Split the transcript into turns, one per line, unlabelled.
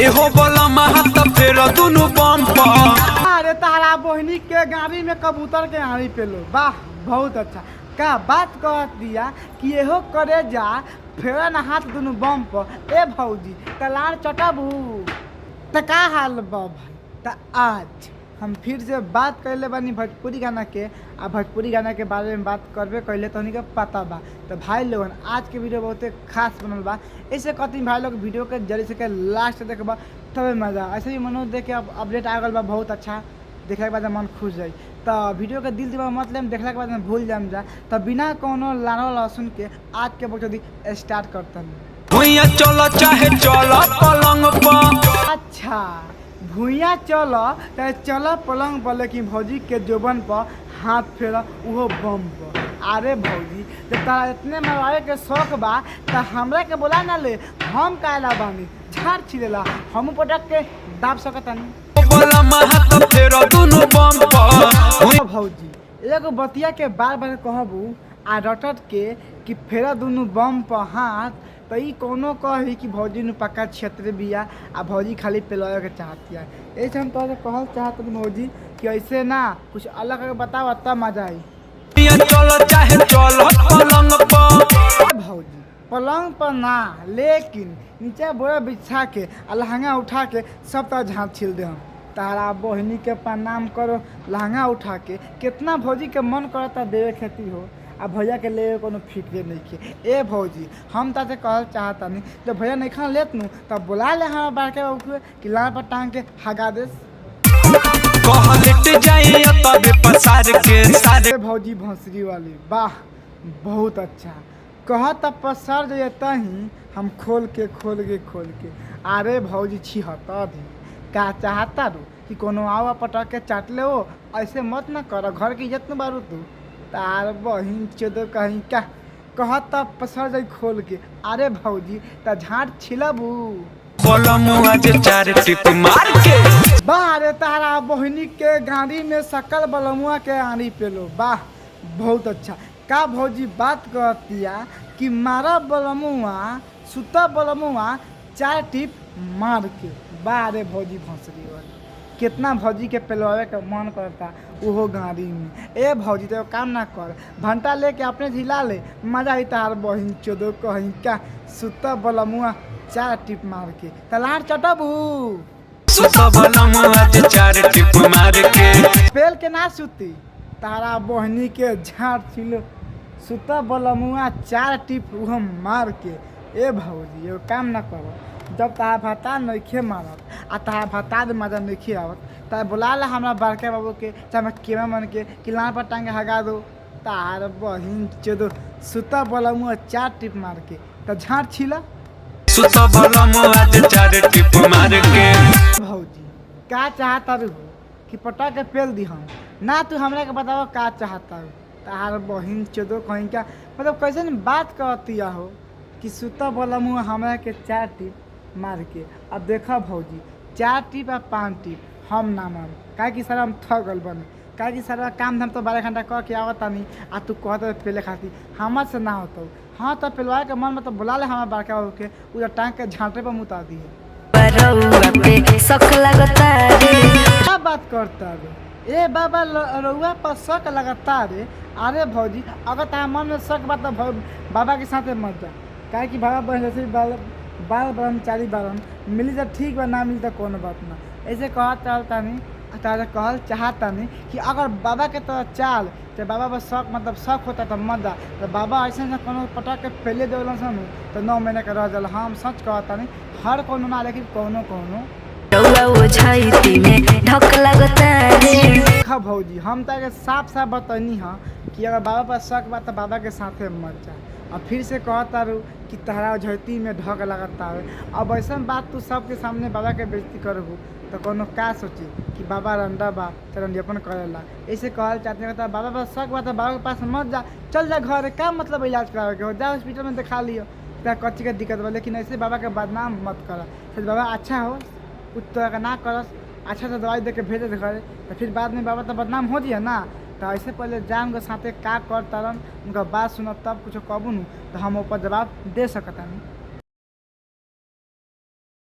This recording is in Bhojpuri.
हो बोला महत फेर दुनु बम पर।
अरे तारा बहनी के गाड़ी में कबूतर के आड़ी पे लो, वाह बहुत अच्छा। का बात कह दिया कि एहो करे जा फेर न हाथ दुनु बम पर। ए भौजी तलार चटबू त का हाल बा भाई। त आज हम फिर से बात कर ले बानी भोजपुरी गाना के। आ भोजपुरी गाना के बारे में बात करबे कैले तो के पता बा। तो भाई लोगन आज के वीडियो बहुत खास बनल बा। ऐसे कहती भाई लोग वीडियो के जल्दी से लास्ट देखबा तबे मजा। ऐसे ही मनो देख के अपडेट आ गल बा बहुत अच्छा। देखने के बाद मन खुश जाई। तो वीडियो के दिल दिमाग मत लेम, देखने के बाद भूल जाम जा। तो बिना कोनो लानो लहसुन के आज के बकचोदी स्टार्ट करता
भुइया चलो चाहे चलो पलंग पर।
अच्छा भूया चलो चाहे चलो पलंग पर, लेकिन भौजी के जोबन पर हाथ फेरा उहो बम पर। अरे भौजी तो तारा इतने मरवाए के शौक बा तो हमरा के बोला ना ले, हम काला बानी झाड़ छिलेला हम पटक के दाब सकतानी।
बोला महत फेर दुनु बम पर।
भौजी एगो बतिया के बार बार कहबू आ रटट के कि फेरा दुनु बम पर हाथ, तो ई कोनो कही कि भौजी नु पक्का क्षेत्र बिया आ भौजी खाली पेलवाए के चाहती है। ऐसे हम तोहरे कहल चाहत भौजी कि ऐसे ना कुछ अलग करके बताओ तब मजा आई।
चलो चाहे चलो पलंग पर।
भौजी पलंग पर ना, लेकिन नीचे बोरा बिछा के लहंगा उठा के सब तरह झाँप छिल दे हम। तारा बहनी के प्रणाम करो लहंगा उठा के। कितना भौजी के मन करता देवे खेती हो आ भैया के ले कोनो फिक्रे नहीं के। ए भौजी हम ताते कहल चाहता नहीं, जब भैया नहीं खा लेत नु तब बुला ले हमारा बारके बाबू के कि लाल पर टांग के हगा देस।
कहलट जाई तबे पसार के सारे।
भौजी भोंसरी वाली वाह बहुत अच्छा। कह तब पसार जाइए तही हम खोल के। अरे भौजी छिहत्तर दी का चाहता रू कि कोनो आवा पटक के चाट ले हो। ऐसे मत ना कर, घर की इज्जत न बारू तू। तार बहिन चोदो कहीं का कह तब पसर जाई खोल के। अरे भौजी त झाट छिलबू
बोला मुआ जे चार टिप मार के।
वाह रे तारा बहिनी के गाड़ी में सकल बलमुआ के आनी पेलो, वाह बहुत अच्छा। का भौजी बात कहतिया कि मारा बलमुआ सुता बलमुआ चार टिप मार के। वाह रे भौजी भोंसरी वाली कितना भौजी के पेलवावे का मन करता उहो गाड़ी में। ए भौजी तो काम ना कर, भंटा लेके अपने हिला ले, मजा आई तार बहिन चोदो कहीं का सुता बलमुआ चार टिप मार के। तलार चटबू
सुता बोला मुआ जे चार टिप मार के।
पेल के ना सुती तारा बहनी के झाड़ छिलो सुता बलमुआ चार टिप उहो मार के। ए भौजी एगो काम ना करो, जब तारा भाता नइखे मारत आ तारा भाता दे मजा नइखे आवत त बुला ला हमरा बड़के बाबू के चाहे मैं केमा मन के कि लान पर टांगे हगा दो। तार बहिन चोदो सुता बलमुआ चार टिप मार के त झाड़ छिला
सुता बोला मुआ जे चार टिप मार के।
भौजी का चाहता रू कि पटा के पेल दी हम ना, तू हमरा के बताओ का चाहता रू। तार बहिन चोदो कहीं का मतलब कैसे न बात करती हो कि सुता बोला मुँह हमरा के चार टिप मार के। अब देखा भौजी चार टिप आ 5 टिप हम ना मान, काहे कि सर हम थकल बने, काहे कि सर काम धाम तो 12 घंटा कर के आवता नहीं आ तू कहते पेले खाती हमर से ना होता। हाँ तो पेलवाए के मन में तो बुला ले हमारा बड़का बाबू के, उधर टांग के झांटे पर मुता दी है। क्या बात करता रे ए बाबा रउआ पर शक लगता रे। अरे भौजी अगर तारा मन में शक बा तो बाबा के साथ मत जा, काहे कि बाबा बहन जैसे बाल ब्रह्मचारी बारन मिली तो ठीक बा, ना मिली तो कोनो बात ना। ऐसे कह चलता नहीं तारा कहल चाहता नहीं कि अगर बाबा के तो चाल तो बाबा पर शक मतलब शक होता तो मत जा। तो बाबा ऐसे कोनो पटक के पहले देवलन सन तो 9 महीने का रह जल। हम सच कहता नहीं हर कोनो ना, लेकिन कोनो देखा भौजी हम तो साफ साफ बतनी हाँ कि अगर बाबा पर शक बा तो बाबा के साथे मत जा। और फिर से कहता रू कि तहरा झैती में ढक लगता है। अब ऐसा बात तू सबके सामने बाबा के बेइज्जती करबू तो कोनो का सोची कि बाबा रंडा बा तो रंडियापन करेला। ऐसे कहल चाहते हैं बाबा पर शक बा तो बाबा के पास मत जा, चल जा घर। का मतलब इलाज करावे के हो, जा हॉस्पिटल में दिखा लियो, क्या कच्ची का दिक्कत बा। लेकिन ऐसे बाबा के बदनाम मत करा। फिर बाबा अच्छा हो कुछ तरह का ना करस, अच्छा से दवाई दे के भेजे घरे तो फिर बाद में बाबा तो बदनाम हो दिया ना। तो ऐसे पहले जान के साथे का कर तरन उनका बात सुनब तब कुछ कबू न तो हम ऊपर जवाब दे सकता नहीं।